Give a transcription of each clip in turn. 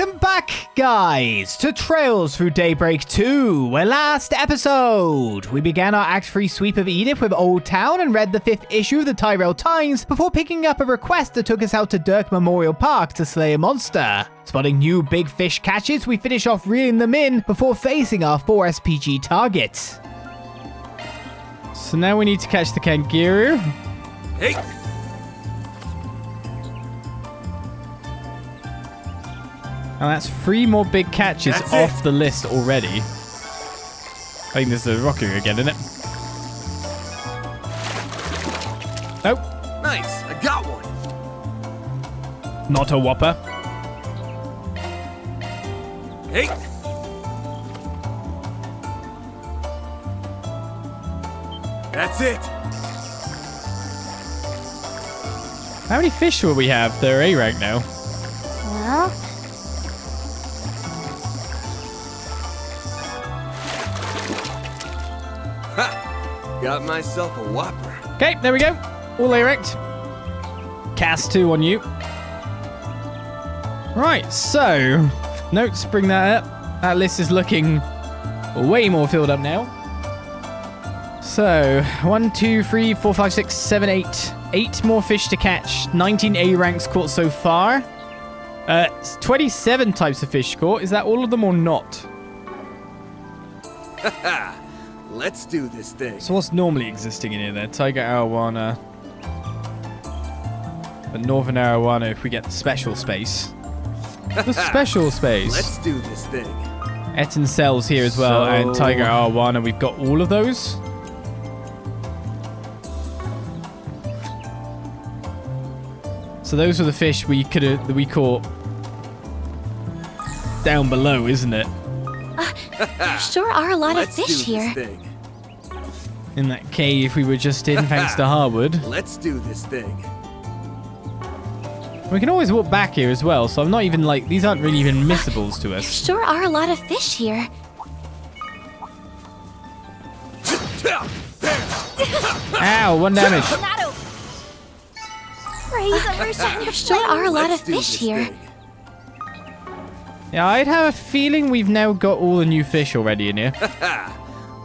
Welcome back, guys, to Trails Through Daybreak 2, where last episode we began our Act 3 sweep of Edith with Old Town and read the 5th issue of the Tyrell Times before picking up a request that took us out to Dirke Memorial Park to slay a monster. Spotting new big fish catches, we finish off reeling them in before facing our 4 SPG targets. So now we need to catch the kangaroo. Hey! And that's 3 more big catches off the list already. I think this is a rocker again, isn't it? Nope. Nice, I got one. Not a whopper. Hey! That's it. How many fish will we have? They're A rank now. Well, Ha! Got myself a whopper. Okay, there we go. All A ranked. Cast 2 on you. Right, so notes, bring that up. That list is looking way more filled up now. So 1, 2, 3, 4, 5, 6, 7, 8. 8 more fish to catch. 19 A ranks caught so far. 27 types of fish caught. Is that all of them or not? Haha! Let's do this thing. So what's normally existing in here then? Tiger arowana. But northern arowana if we get the special space. The special space. Let's do this thing. Etten cells here as well, and tiger arowana. We've got all of those. So those were the fish we caught down below, isn't it? there sure are a lot of fish here. In that cave we were just in, thanks to Harwood. Let's do this thing. We can always walk back here as well, so I'm not even like, these aren't really even missables to There us. sure are a lot of fish here. Ow, 1 damage. There sure are a lot of fish here. Yeah, I'd have a feeling we've now got all the new fish already in here.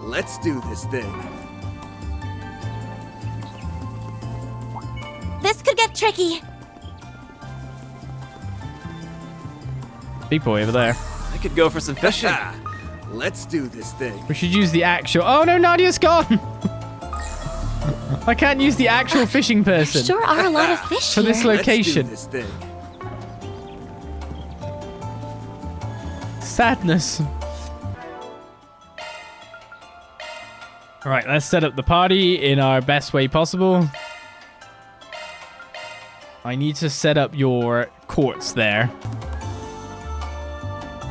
Let's do this thing. This could get tricky. Big boy over there. I could go for some fishing. Let's do this thing. We should use the actual... Oh no, Nadia's gone! I can't use the actual fishing There person sure are a lot of fish for here. this location. Let's do this thing. Sadness. Right, let's set up the party in our best way possible. I need to set up your courts there.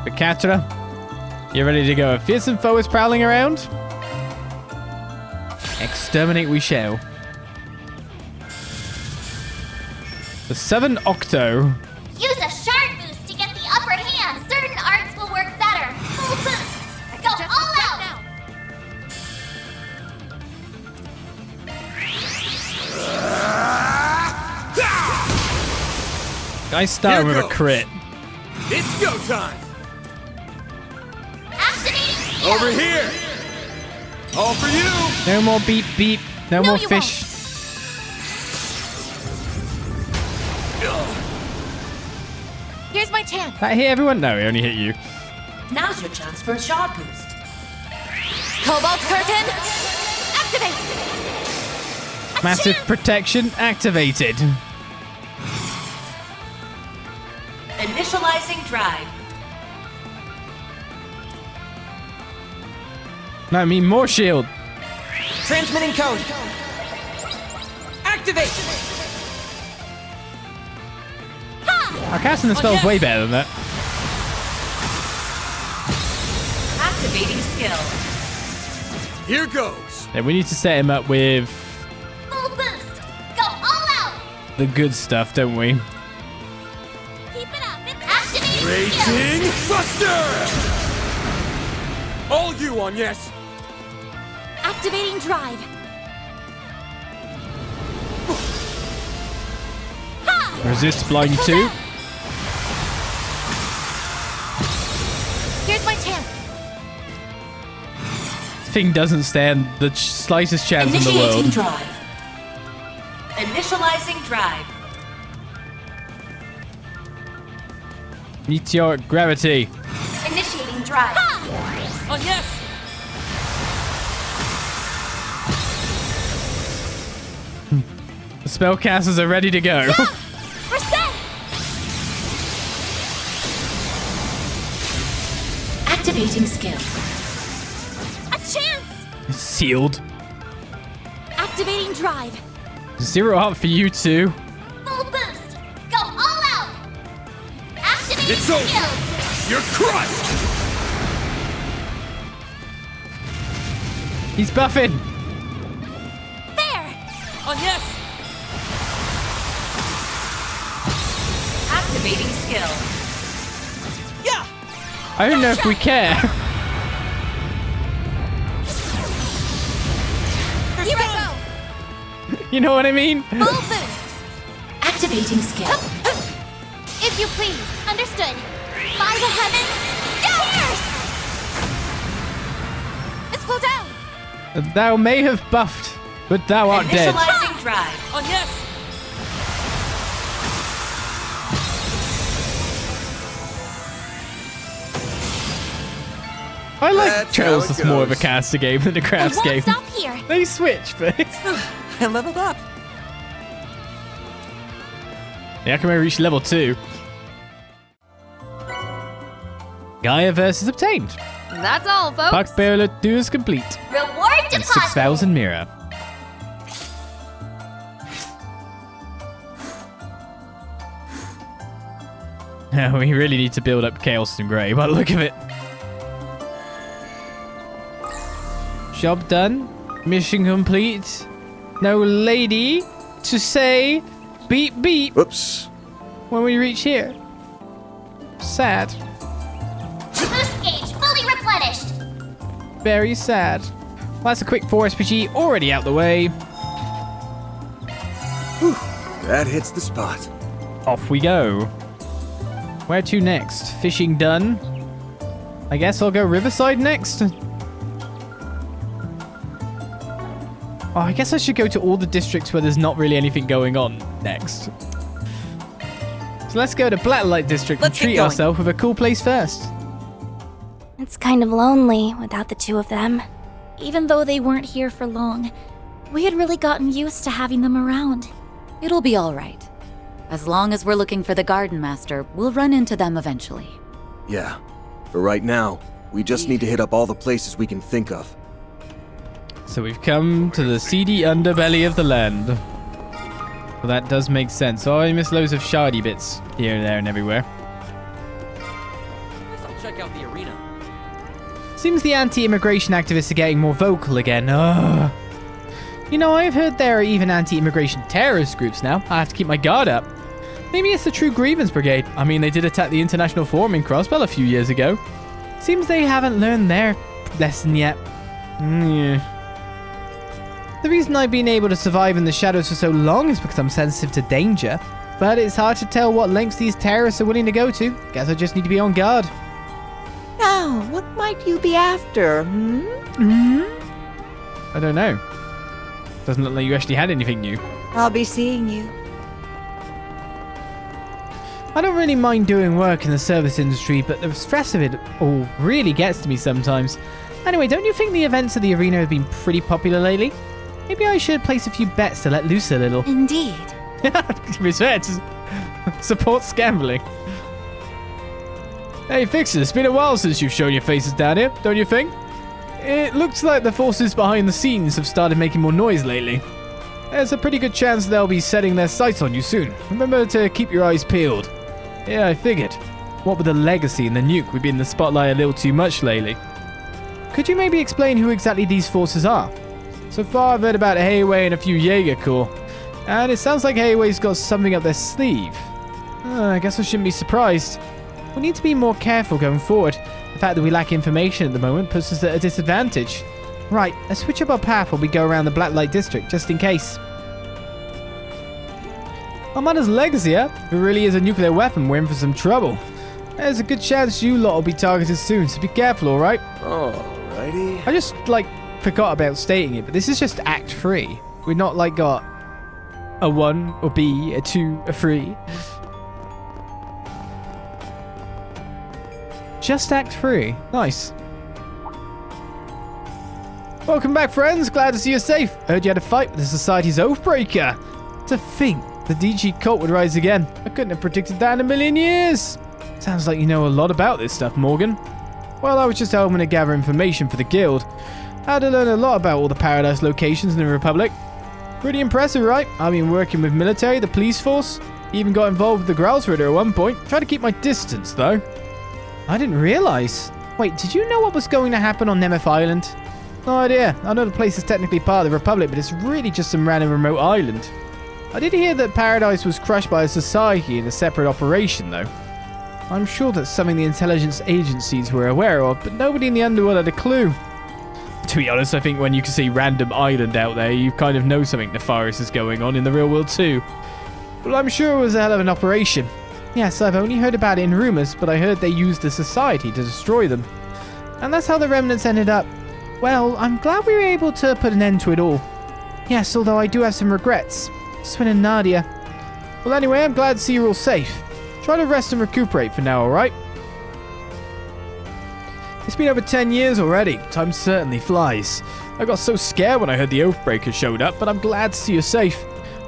Bakatra, you ready to go? If fearsome foe is prowling around, exterminate we shall. The 7 Octo. Use a shard boost to get the upper hand. Certain arts will work better. Full boost. Go all out. I start with a crit. It's go time. Activating skill. Over here. All for you. No more beep beep. No more you fish. Here's my chance. That hit everyone? No, it only hit you. Now's your chance for a shard boost. Cobalt curtain, activate. Massive protection activated. Initializing drive. No, I mean more shield. Transmitting code. Activate. Our casting the spell's way better than that. Activating skill. Here goes. Yeah, we need to set him up with Full boost. Go all out. the good stuff, don't we? Keep it up. It's activating skill. Raging Buster. All you on yes. Activating drive. Resist blind 2. chance. This thing doesn't stand the slightest chance in the Initiating world. drive. Initializing drive. Meteoric gravity. Initiating drive. Oh, yes! The spellcasters are ready to go. We're set. Activating skill. A chance. It's sealed. Activating drive. 0 up for you two. Full boost. Go all out. Activating It's over. skills. You're crushed! He's buffing. There. Oh, yes! Activating skill. Yeah! I don't know if we care. Here I go. You know what I mean? Full boost. Activating skill. If you please. Understood. By the heavens. Pierce. Let's go down. Thou may have buffed, but thou art dead. Initializing drive. Oh, yes! I like That's Trails how it as more of a goes. caster game than a I crafts won't game. stop here. They switch, but I leveled up. Yakumo reached level 2. Gaia versus obtained. That's all, folks. Parc Périlleux 2 is complete. Reward And deposit. 6,000 Mira. We really need to build up Chaos and Grey, but look at it. Job done. Mission complete. No lady to say beep beep Whoops. when we reach here. Sad. Boost gauge fully replenished. Very sad. Well, that's a quick 4 SPG already out the way. That hits the spot. Off we go. Where to next? Fishing done. I guess I'll go Riverside next. Oh, I guess I should go to all the districts where there's not really anything going on next. So let's go to Blacklight District Let's and get treat going. ourselves with a cool place first. It's kind of lonely without the two of them. Even though they weren't here for long, we had really gotten used to having them around. It'll be all right. As long as we're looking for the Garden Master, we'll run into them eventually. Yeah. But right now, we just need to hit up all the places we can think of. So we've come to the seedy underbelly of the land. Well, that does make sense. Oh, I miss loads of shardy bits here, there, and everywhere. Guess I'll check out the arena. Seems the anti-immigration activists are getting more vocal again. Ugh. You know, I've heard there are even anti-immigration terrorist groups now. I have to keep my guard up. Maybe it's the True Grievance Brigade. I mean, they did attack the International Forum in Crossbell a few years ago. Seems they haven't learned their lesson yet. Yeah. The reason I've been able to survive in the shadows for so long is because I'm sensitive to danger. But it's hard to tell what lengths these terrorists are willing to go to. Guess I just need to be on guard. Now, what might you be after, I don't know. Doesn't look like you actually had anything new. I'll be seeing you. I don't really mind doing work in the service industry, but the stress of it all really gets to me sometimes. Anyway, don't you think the events of the arena have been pretty popular lately? Maybe I should place a few bets to let loose a little. Indeed. Respect. Supports gambling. Hey, Fixer, it's been a while since you've shown your faces down here, don't you think? It looks like the forces behind the scenes have started making more noise lately. There's a pretty good chance they'll be setting their sights on you soon. Remember to keep your eyes peeled. Yeah, I figured. What with the legacy and the nuke, we've been in the spotlight a little too much lately. Could you maybe explain who exactly these forces are? So far I've heard about Hayway and a few Jaeger Corps, and it sounds like Hayway's got something up their sleeve. I guess I shouldn't be surprised. We need to be more careful going forward. The fact that we lack information at the moment puts us at a disadvantage. Right, let's switch up our path while we go around the Blacklight District, just in case. Armada's legacy, huh? If it really is a nuclear weapon, we're in for some trouble. There's a good chance you lot will be targeted soon, so be careful, alright? Alrighty. I just, forgot about stating it, but this is just Act 3. We've not, got a 1, or B, a 2, a 3. Just Act 3. Nice. Welcome back, friends. Glad to see you're safe. Heard you had a fight with the Society's Oathbreaker. To think the DG cult would rise again. I couldn't have predicted that in a million years. Sounds like you know a lot about this stuff, Morgan. Well, I was just helping to gather information for the guild. I had to learn a lot about all the Paradise locations in the Republic. Pretty impressive, right? I've been working with military, the police force. Even got involved with the Growls Ritter at one point. Tried to keep my distance, though. I didn't realize. Wait, did you know what was going to happen on Nemeth Island? No idea. I know the place is technically part of the Republic, but it's really just some random remote island. I did hear that Paradise was crushed by a society in a separate operation, though. I'm sure that's something the intelligence agencies were aware of, but nobody in the underworld had a clue. To be honest, I think when you can see random island out there, you kind of know something nefarious is going on in the real world too. Well, I'm sure it was a hell of an operation. Yes, I've only heard about it in rumors, but I heard they used the society to destroy them. And that's how the remnants ended up. Well, I'm glad we were able to put an end to it all. Yes, although I do have some regrets. Swin and Nadia. Well, anyway, I'm glad to see you're all safe. Try to rest and recuperate for now, alright? It's been over 10 years already. Time certainly flies. I got so scared when I heard the Oathbreaker showed up, but I'm glad to see you're safe.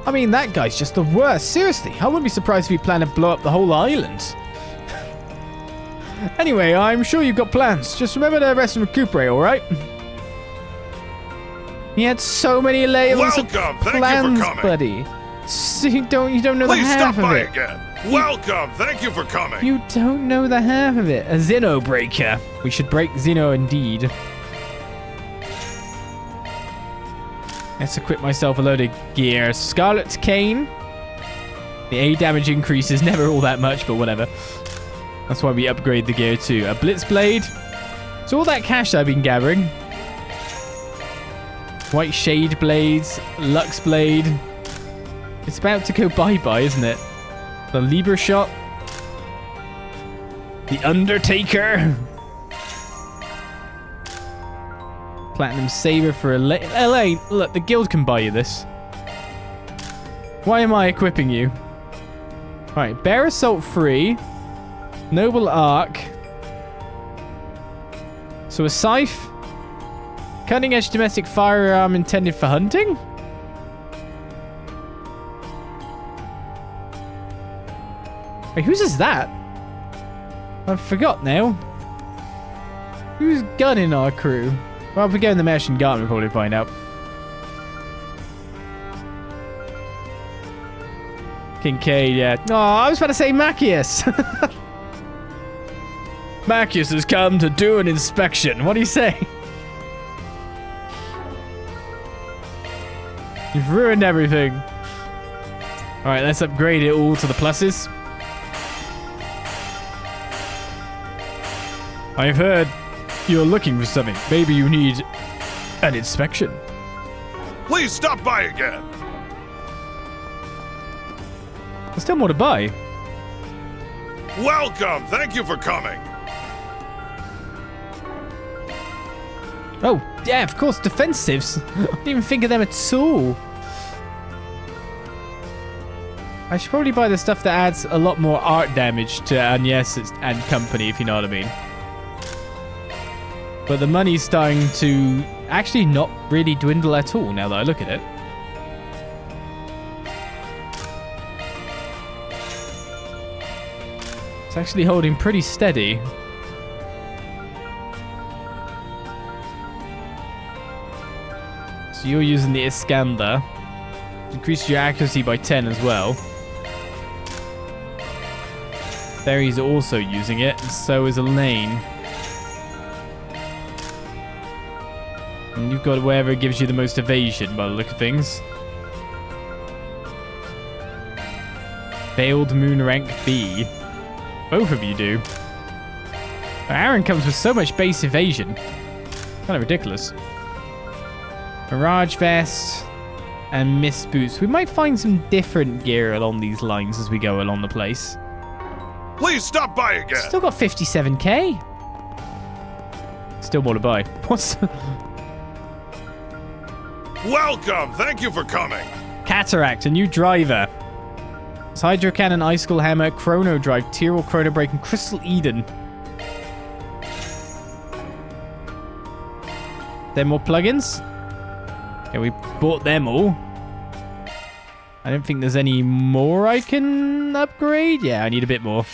I mean, that guy's just the worst. Seriously, I wouldn't be surprised if he planned to blow up the whole island. Anyway, I'm sure you've got plans. Just remember to rest and recuperate, alright? He had so many layers of plans, buddy. So you don't know the half of it. Please stop by again. Welcome. Thank you for coming. You don't know the half of it. A Xeno breaker. We should break Xeno indeed. Let's equip myself a load of gear. Scarlet Cane. The A damage increase is never all that much, but whatever. That's why we upgrade the gear too. A Blitz Blade. So all that cash that I've been gathering. White Shade Blades. Lux Blade. It's about to go bye-bye, isn't it? The Libra Shot. The Undertaker. Platinum Saber for Elaine. Look, the guild can buy you this. Why am I equipping you? Alright, Bear Assault free. Noble Arc. So a Scythe. Cutting edge domestic firearm intended for hunting? Wait, whose is that? I forgot now. Who's gunning our crew? Well, if we go in the Merchant Garden, we'll probably find out. Kincaid, yeah. Oh, I was about to say Macius. Macius has come to do an inspection. What do you say? You've ruined everything. Alright, let's upgrade it all to the pluses. I've heard you're looking for something. Maybe you need an inspection. Please stop by again. There's still more to buy. Welcome. Thank you for coming. Oh, yeah, of course, defensives. I didn't even think of them at all. I should probably buy the stuff that adds a lot more art damage to Agnes and company, if you know what I mean. But the money's starting to actually not really dwindle at all now that I look at it. It's actually holding pretty steady. So you're using the Iskander. Increases your accuracy by 10 as well. Barry's also using it, and so is Elaine. And you've got wherever it gives you the most evasion by the look of things. Veiled Moon rank B. Both of you do. Aaron comes with so much base evasion. Kind of ridiculous. Mirage Vest and Mist Boots. We might find some different gear along these lines as we go along the place. Please stop by again. Still got 57k. Still more to buy. What's... Welcome. Thank you for coming. Cataract, a new driver. Hydro Cannon, Icicle Hammer, Chrono Drive, Tyrrell, Chrono Break, and Crystal Eden. There more plugins? Okay, we bought them all. I don't think there's any more I can upgrade. Yeah, I need a bit more.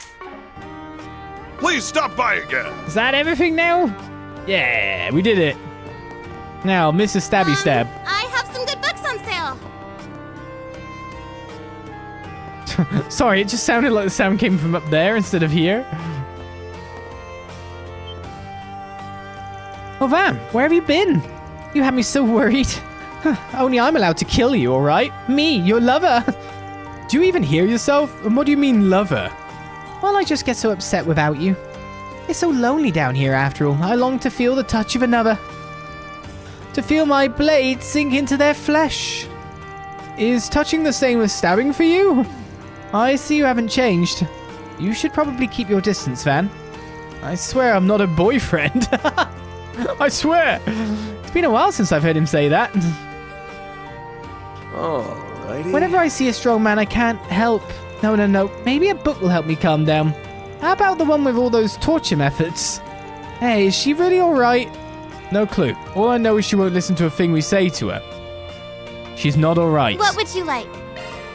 Please stop by again. Is that everything now? Yeah, we did it. Now, Mrs. Stabby Stab. I have some good books on sale. Sorry, it just sounded like the sound came from up there instead of here. Oh, Van, where have you been? You had me so worried. Only I'm allowed to kill you, alright? Me, your lover. Do you even hear yourself? And what do you mean, lover? Well, I just get so upset without you. It's so lonely down here, after all. I long to feel the touch of another. To feel my blade sink into their flesh. Is touching the same as stabbing for you? I see you haven't changed. You should probably keep your distance, Van. I swear I'm not a boyfriend. I swear. It's been a while since I've heard him say that. Alrighty. Whenever I see a strong man, I can't help. No. Maybe a book will help me calm down. How about the one with all those torture methods? Hey, is she really alright? No clue. All I know is she won't listen to a thing we say to her. She's not alright. What would you like?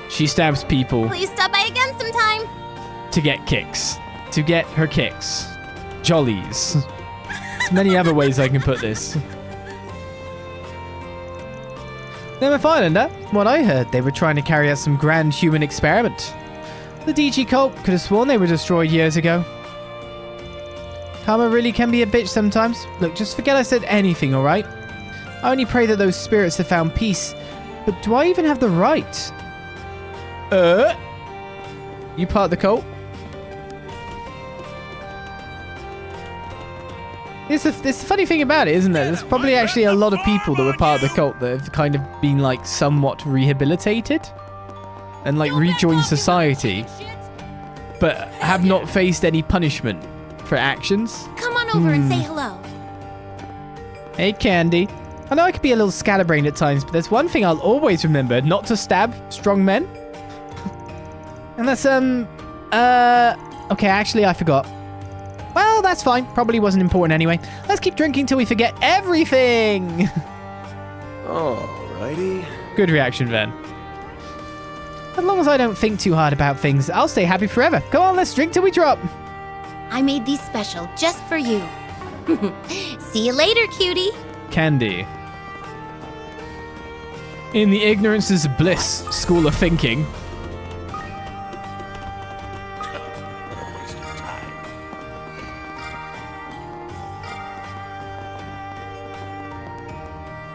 She stabs people Please stop by again sometime. to get kicks. To get her kicks. Jollies. There's many other ways I can put this. Nymph Islander, what I heard, they were trying to carry out some grand human experiment. The DG cult could have sworn they were destroyed years ago. Karma really can be a bitch sometimes. Look, just forget I said anything, alright? I only pray that those spirits have found peace. But do I even have the right? You part of the cult? It's the funny thing about it, isn't there? There's probably actually a lot of people that were part of the cult that have kind of been like somewhat rehabilitated and like rejoined society, but have not faced any punishment for actions. Come on over and say hello. Hey, Candy. I know I could be a little scatterbrained at times, but there's one thing I'll always remember: not to stab strong men. And that's okay, actually I forgot. Well, that's fine. Probably wasn't important anyway. Let's keep drinking till we forget everything. Alrighty. Good reaction, Ven. As long as I don't think too hard about things, I'll stay happy forever. Go on, let's drink till we drop. I made these special just for you. See you later, cutie. Candy. In the ignorance is bliss school of thinking.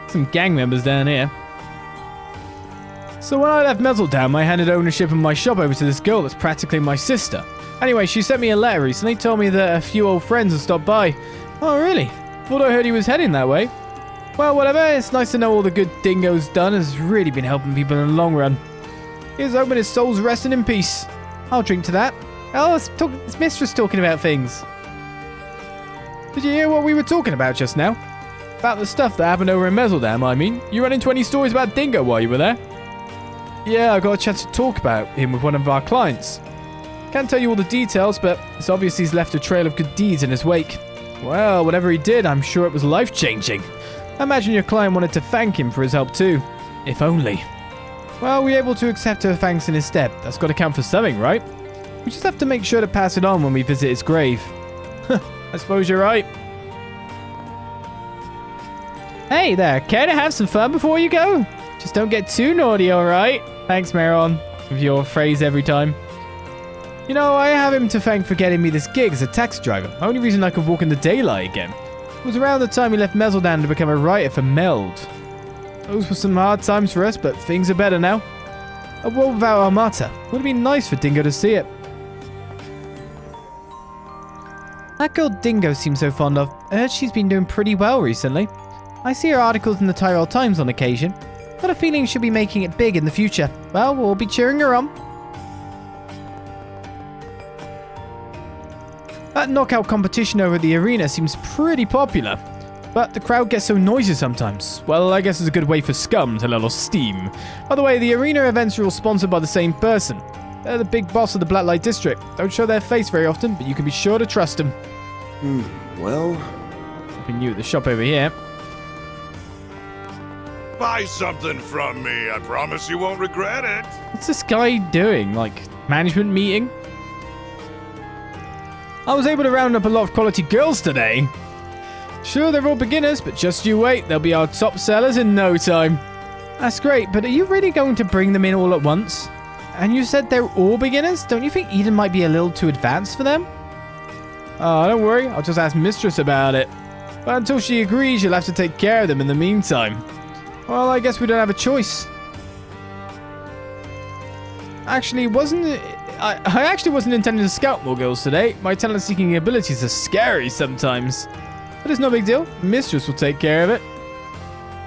Some gang members down here. So when I left Mezzledam, I handed ownership of my shop over to this girl that's practically my sister. Anyway, she sent me a letter recently, told me that a few old friends had stopped by. Oh, really? Thought I heard he was heading that way. Well, whatever, it's nice to know all the good Dingo's done has really been helping people in the long run. Here's hoping his soul's resting in peace. I'll drink to that. Oh, it's Mistress talking about things. Did you hear what we were talking about just now? About the stuff that happened over in Mezzledam, I mean. You ran into any stories about Dingo while you were there? Yeah, I got a chance to talk about him with one of our clients. Can't tell you all the details, but it's obvious he's left a trail of good deeds in his wake. Well, whatever he did, I'm sure it was life-changing. I imagine your client wanted to thank him for his help too. If only. Well, we're able to accept her thanks in his stead. That's got to count for something, right? We just have to make sure to pass it on when we visit his grave. I suppose you're right. Hey there, care to have some fun before you go? Just don't get too naughty, alright? Thanks, Maron, with your phrase every time. You know, I have him to thank for getting me this gig as a taxi driver. Only reason I could walk in the daylight again. It was around the time he left Mezzledam to become a writer for Meld. Those were some hard times for us, but things are better now. A world without Armata. Would have been nice for Dingo to see it. That girl Dingo seems so fond of. I heard she's been doing pretty well recently. I see her articles in the Tyrrell Times on occasion. Got a feeling she'll be making it big in the future. Well, we'll be cheering her on. That knockout competition over the arena seems pretty popular. But the crowd gets so noisy sometimes. Well, I guess it's a good way for scum to let off steam. By the way, the arena events are all sponsored by the same person. They're the big boss of the Blacklight District. Don't show their face very often, but you can be sure to trust them. Well... Something new at the shop over here. Buy something from me. I promise you won't regret it. What's this guy doing? Like, management meeting? I was able to round up a lot of quality girls today. Sure, they're all beginners, but just you wait. They'll be our top sellers in no time. That's great, but are you really going to bring them in all at once? And you said they're all beginners? Don't you think Eden might be a little too advanced for them? Oh, don't worry. I'll just ask Mistress about it. But until she agrees, you'll have to take care of them in the meantime. Well, I guess we don't have a choice. Actually, I actually wasn't intending to scout more girls today. My talent-seeking abilities are scary sometimes. But it's no big deal. Mistress will take care of it.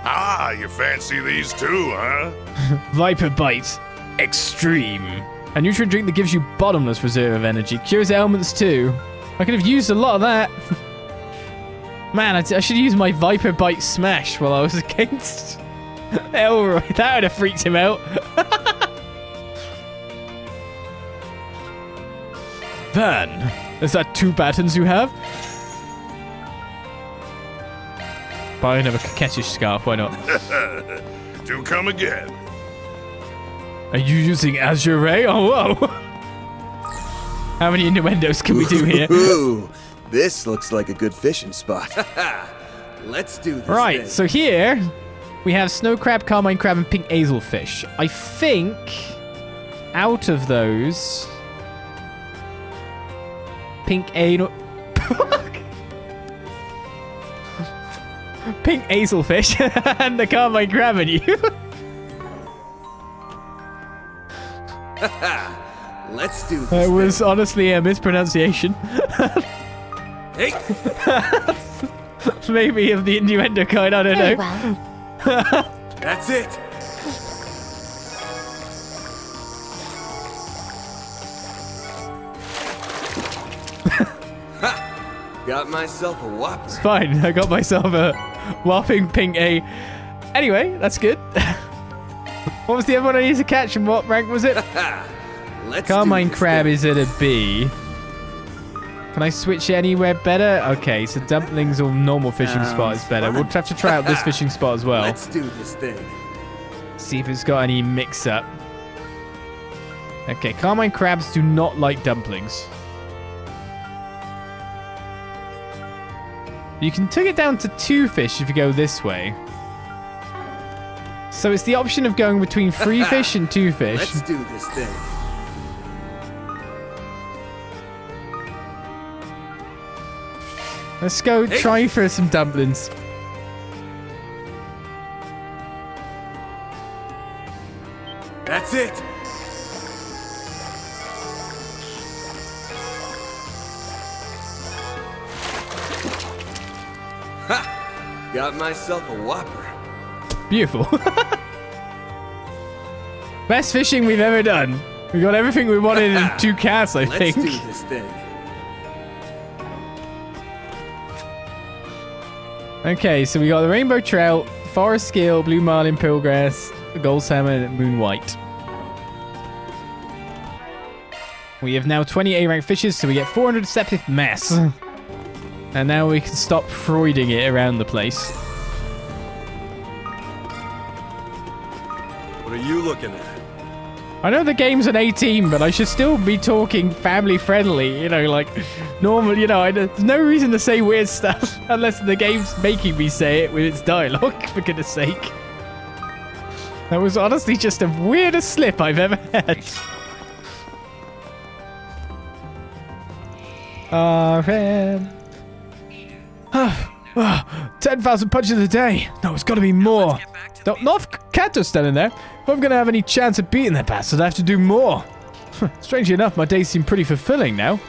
Ah, you fancy these too, huh? Viper Bite. Extreme. A nutrient drink that gives you bottomless reserve of energy. Cures ailments too. I could have used a lot of that. Man, I should use my Viper Bite Smash while I was against Elroy. That would have freaked him out. Van, is that 2 buttons you have? Buy another coquettish scarf, why not? Do come again. Are you using Azure Ray? Oh, whoa. How many innuendos can we do here? Ooh, this looks like a good fishing spot. Let's do this. Right, thing. so here we have snow crab, carmine crab, and pink hazelfish. I think out of those, pink anal... pink hazelfish and the carmine crab and you. Let's do this. It was honestly a mispronunciation. Hey. Maybe of the innuendo kind, I don't Very know. well. That's it. Got myself a whopper. It's fine. I got myself a whopping pink A. Anyway, that's good. What was the other one I needed to catch and what rank was it? Let's Carmine do this crab thing. is at a B. Can I switch anywhere better? Okay, so dumplings or normal fishing spot is better. We'll have to try out this fishing spot as well. Let's do this thing. See if it's got any mix-up. Okay, carmine crabs do not like dumplings. You can take it down to 2 fish if you go this way. So it's the option of going between 3 fish and 2 fish. Let's do this thing. Let's go try for some dumplings. That's it. Ha! Got myself a whopper. Beautiful. Best fishing we've ever done. We got everything we wanted in 2 casts, I think. Let's do this thing. Okay, so we got the rainbow trout, forest scale, blue marlin, pearlgrass, gold salmon, and moon white. We have now 20 A-rank fishes, so we get 400 deceptive mess. And now we can stop Freuding it around the place. What are you looking at? I know the game's an 18, but I should still be talking family friendly, you know, like normal, you know, there's no reason to say weird stuff unless the game's making me say it with its dialogue, for goodness sake. That was honestly just the weirdest slip I've ever had. RN. 10,000 punches a day. No, it's got to be more. Not if Kato's standing there. If I'm going to have any chance of beating that bastard, I have to do more. Strangely enough, my days seem pretty fulfilling now.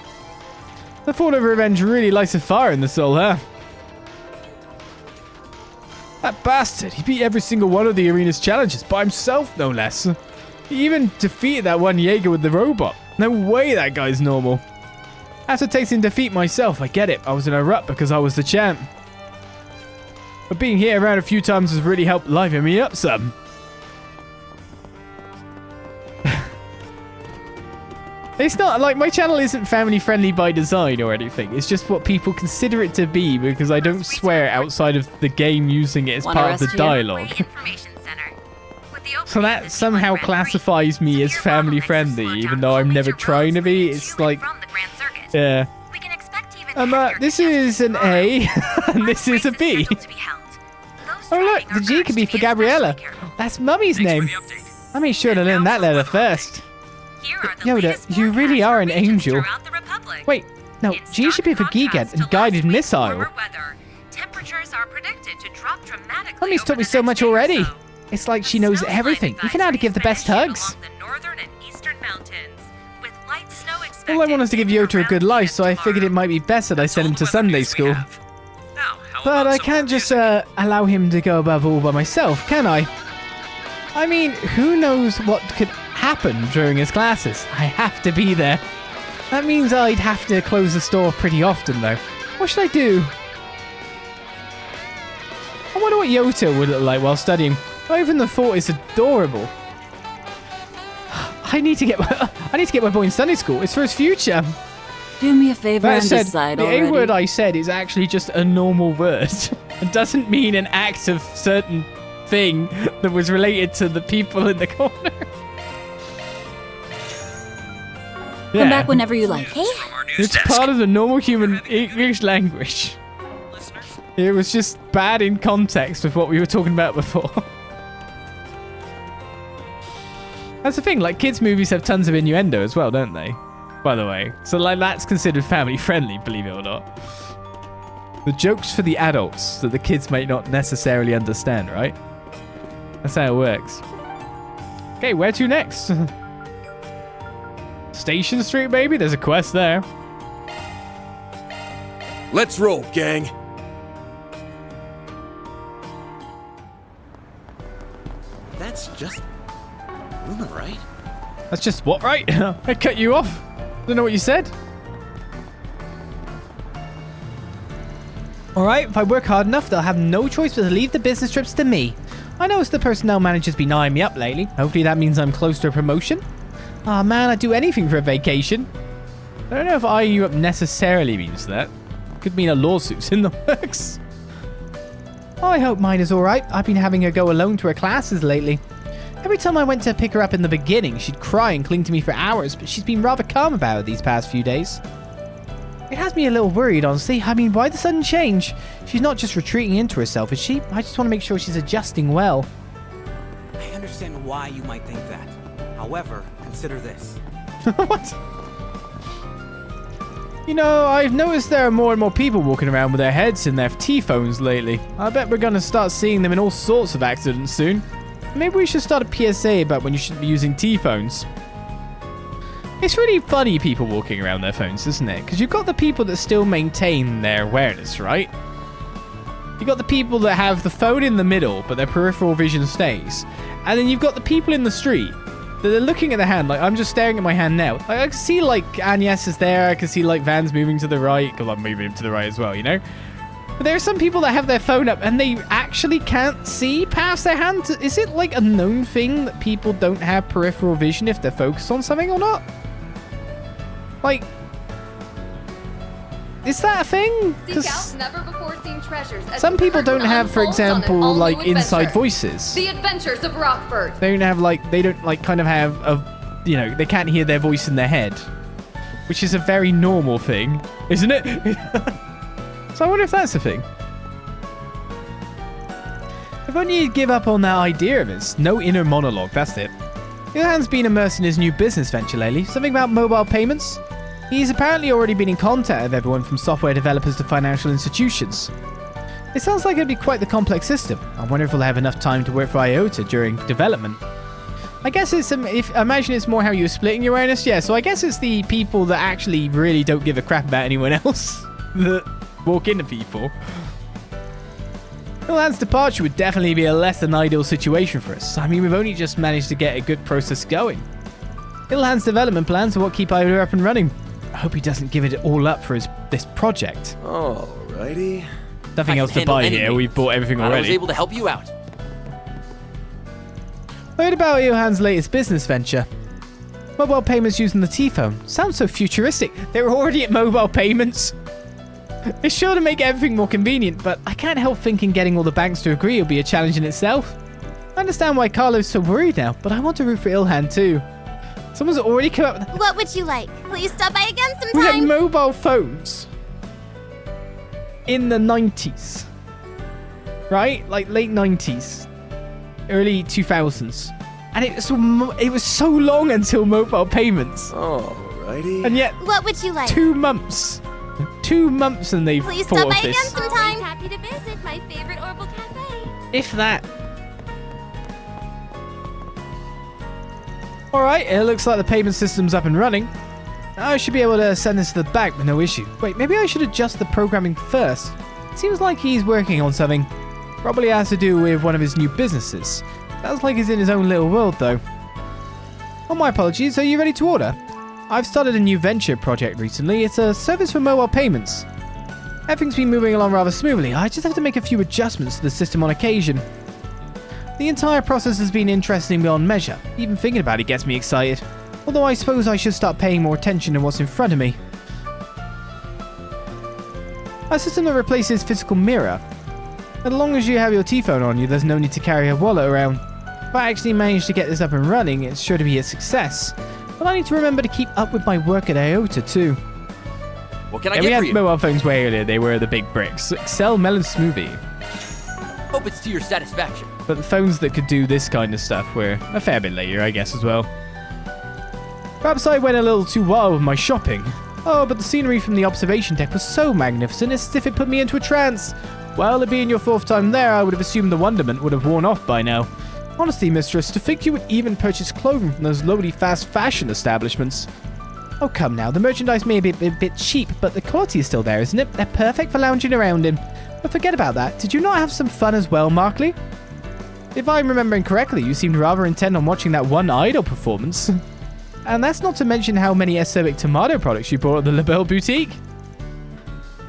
The thought of revenge really lights a fire in the soul, huh? That bastard, he beat every single one of the arena's challenges by himself, no less. He even defeated that one Jaeger with the robot. No way that guy's normal. After tasting defeat myself, I get it. I was in a rut because I was the champ. But being hit around a few times has really helped liven me up some. It's not like my channel isn't family friendly by design or anything. It's just what people consider it to be because I don't swear outside of the game using it as part of the dialogue. So that somehow classifies me as family friendly, even though I'm never trying to be. It's like, yeah. This is an A, and this is a B. Oh look, the G could be for Gabriella. That's Mummy's name. I made sure to learn that letter first. Yoda, you really are an angel. Wait, no, G should be for Gigant and guided missile. Mummy's taught me so much already. It's like she knows everything, even how to give the best hugs. All I want is to give Yoda a good life, so I figured it might be best that I send him to Sunday school. But I can't just allow him to go above all by myself, can I? I mean, who knows what could happen during his classes? I have to be there. That means I'd have to close the store pretty often, though. What should I do? I wonder what Yoda would look like while studying. Even the thought is adorable. I need to get my boy in Sunday school. It's for his future. Do me a favor and decide already. The A word I said is actually just a normal word. It doesn't mean an act of certain thing that was related to the people in the corner. Yeah. Come back whenever you like. Hey, it's part of the normal human English language. It was just bad in context with what we were talking about before. That's the thing, like kids' movies have tons of innuendo as well, don't they? By the way. So like that's considered family friendly, believe it or not. The jokes for the adults that the kids may not necessarily understand, right? That's how it works. Okay, where to next? Station Street, baby? There's a quest there. Let's roll, gang. That's just Luna, right? That's just what, right? I cut you off. Don't know what you said. Alright, if I work hard enough, they'll have no choice but to leave the business trips to me. I noticed the personnel manager's been eyeing me up lately. Hopefully that means I'm close to a promotion. Aw, man, I'd do anything for a vacation. I don't know if eyeing you up necessarily means that. Could mean a lawsuit's in the works. Oh, I hope mine is alright. I've been having her go alone to her classes lately. Every time I went to pick her up in the beginning, she'd cry and cling to me for hours, but she's been rather calm about it these past few days. It has me a little worried, honestly. I mean, why the sudden change? She's not just retreating into herself, is she? I just want to make sure she's adjusting well. I understand why you might think that. However, consider this. What? You know, I've noticed there are more and more people walking around with their heads in their T-phones lately. I bet we're going to start seeing them in all sorts of accidents soon. Maybe we should start a PSA about when you should be using T-phones. It's really funny people walking around their phones, isn't it? Because you've got the people that still maintain their awareness, right? You've got the people that have the phone in the middle, but their peripheral vision stays. And then you've got the people in the street that are looking at their hand. Like, I'm just staring at my hand now. Like, I can see, like, Agnes is there. I can see, like, Van's moving to the right. Because I'm moving him to the right as well, you know? But there are some people that have their phone up and they actually can't see past their hand. Is it, like, a known thing that people don't have peripheral vision if they're focused on something or not? Like, is that a thing? Because some people don't have, for example, like inside voices. The Adventures of Rockford. They don't have kind of have a, you know, they can't hear their voice in their head, which is a very normal thing, isn't it? So I wonder if that's a thing. If only you'd give up on that idea of his. No inner monologue, that's it. Ilhan's been immersed in his new business venture lately. Something about mobile payments. He's apparently already been in contact with everyone from software developers to financial institutions. It sounds like it'd be quite the complex system. I wonder if we'll have enough time to work for IOTA during development. I guess it's I imagine it's more how you're splitting your awareness. Yeah, so I guess it's the people that actually really don't give a crap about anyone else that walk into people. Ilhan's departure would definitely be a less than ideal situation for us. I mean, we've only just managed to get a good process going. Ilhan's development plans are what keep IOTA up and running. I hope he doesn't give it all up for this project. Alrighty. Nothing else to buy here. We've bought everything already. I was able to help you out. I heard about Johan's latest business venture. Mobile payments using the T-phone. Sounds so futuristic. They're already at mobile payments. It's sure to make everything more convenient, but I can't help thinking getting all the banks to agree will be a challenge in itself. I understand why Carlo's so worried now, but I want to root for Ilhan too. Someone's already come up with... What would you like? Will you stop by again We had sometime? mobile phones in the 90s. Right? Like late 90s. Early 2000s. And it was so long until mobile payments. Alrighty. And yet, What would you like? 2 months. 2 months and they've Will you thought stop by of again this. sometime? Happy to visit my favorite Orbital Cafe. If that. Alright, it looks like the payment system's up and running. I should be able to send this to the bank with no issue. Wait, maybe I should adjust the programming first. It seems like he's working on something. Probably has to do with one of his new businesses. Sounds like he's in his own little world though. Oh, my apologies, are you ready to order? I've started a new venture project recently. It's a service for mobile payments. Everything's been moving along rather smoothly. I just have to make a few adjustments to the system on occasion. The entire process has been interesting beyond measure. Even thinking about it gets me excited. Although I suppose I should start paying more attention to what's in front of me. A system that replaces physical mirror. As long as you have your T-phone on you, there's no need to carry a wallet around. If I actually manage to get this up and running, it's sure to be a success. But I need to remember to keep up with my work at IOTA too. What can I We get had for you? mobile phones way earlier. They were the big bricks. Excel Melon Smoothie. Hope it's to your satisfaction. But the phones that could do this kind of stuff were a fair bit later, I guess, as well. Perhaps I went a little too wild with my shopping. Oh, but the scenery from the observation deck was so magnificent, it's as if it put me into a trance. Well, it being your 4th time there, I would have assumed the wonderment would have worn off by now. Honestly, mistress, to think you would even purchase clothing from those lowly fast fashion establishments. Oh, come now, the merchandise may be a bit cheap, but the quality is still there, isn't it? They're perfect for lounging around in. But forget about that. Did you not have some fun as well, Markley? If I'm remembering correctly, you seemed rather intent on watching that one idol performance. And that's not to mention how many acerbic tomato products you bought at the LaBelle Boutique.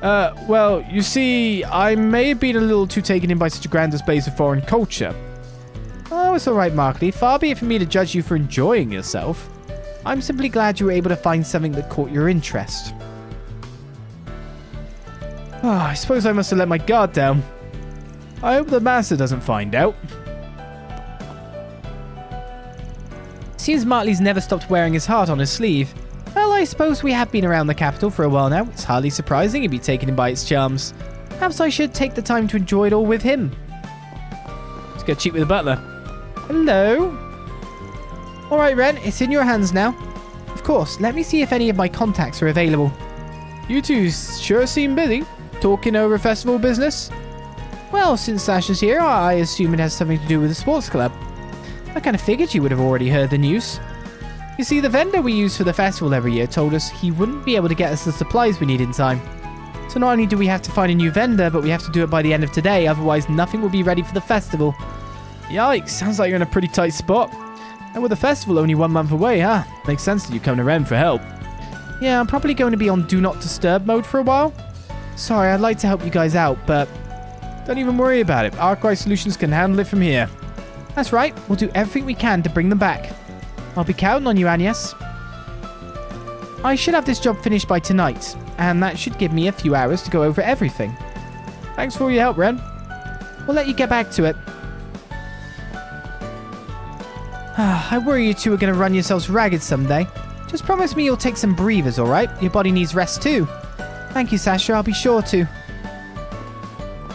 Well, you see, I may have been a little too taken in by such a grand display of foreign culture. Oh, it's alright, Markley. Far be it for me to judge you for enjoying yourself. I'm simply glad you were able to find something that caught your interest. Oh, I suppose I must have let my guard down. I hope the master doesn't find out. Seems Martley's never stopped wearing his heart on his sleeve. Well, I suppose we have been around the capital for a while now. It's hardly surprising he'd be taken in by its charms. Perhaps I should take the time to enjoy it all with him. Let's go cheat with the butler. Hello? Alright, Ren, it's in your hands now. Of course, let me see if any of my contacts are available. You two sure seem busy. Talking over festival business? Well, since Sasha's here, I assume it has something to do with the sports club. I kind of figured you would have already heard the news. You see, the vendor we use for the festival every year told us he wouldn't be able to get us the supplies we need in time. So not only do we have to find a new vendor, but we have to do it by the end of today, otherwise nothing will be ready for the festival. Yikes, sounds like you're in a pretty tight spot. And with the festival only 1 month away, huh? Makes sense that you come to Ren for help. Yeah, I'm probably going to be on Do Not Disturb mode for a while. Sorry, I'd like to help you guys out, but don't even worry about it. Arkride Solutions can handle it from here. That's right, we'll do everything we can to bring them back. I'll be counting on you, Agnes. I should have this job finished by tonight, and that should give me a few hours to go over everything. Thanks for all your help, Ren. We'll let you get back to it. I worry you two are going to run yourselves ragged someday. Just promise me you'll take some breathers, alright? Your body needs rest too. Thank you, Sasha. I'll be sure to.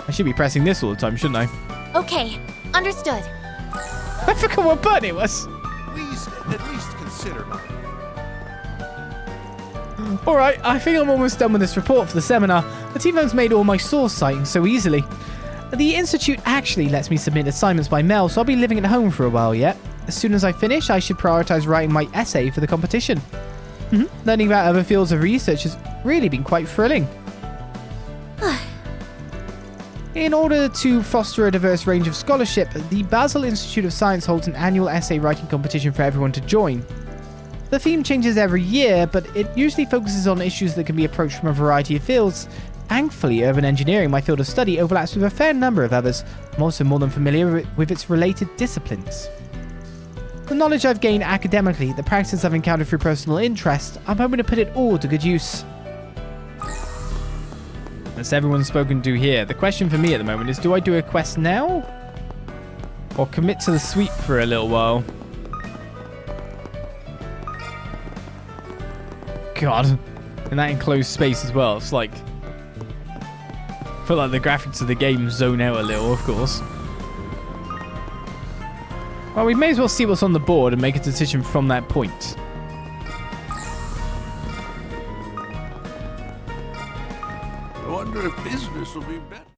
I should be pressing this all the time, shouldn't I? Okay, understood. I forgot what button it was. Please, at least consider mine. Alright, I think I'm almost done with this report for the seminar. The T-Phone's made all my source citing so easily. The Institute actually lets me submit assignments by mail, so I'll be living at home for a while yet. As soon as I finish, I should prioritize writing my essay for the competition. Learning about other fields of research has really been quite thrilling. In order to foster a diverse range of scholarship, the Basel Institute of Science holds an annual essay writing competition for everyone to join. The theme changes every year, but it usually focuses on issues that can be approached from a variety of fields. Thankfully, urban engineering, my field of study, overlaps with a fair number of others. I'm also more than familiar with its related disciplines. The knowledge I've gained academically, the practices I've encountered through personal interest, I'm hoping to put it all to good use. That's everyone spoken to here. The question for me at the moment is, do I do a quest now? Or commit to the sweep for a little while? God. In that enclosed space as well. It's like... I feel like the graphics of the game zone out a little, of course. Well, we may as well see what's on the board and make a decision from that point. I wonder if business will be better.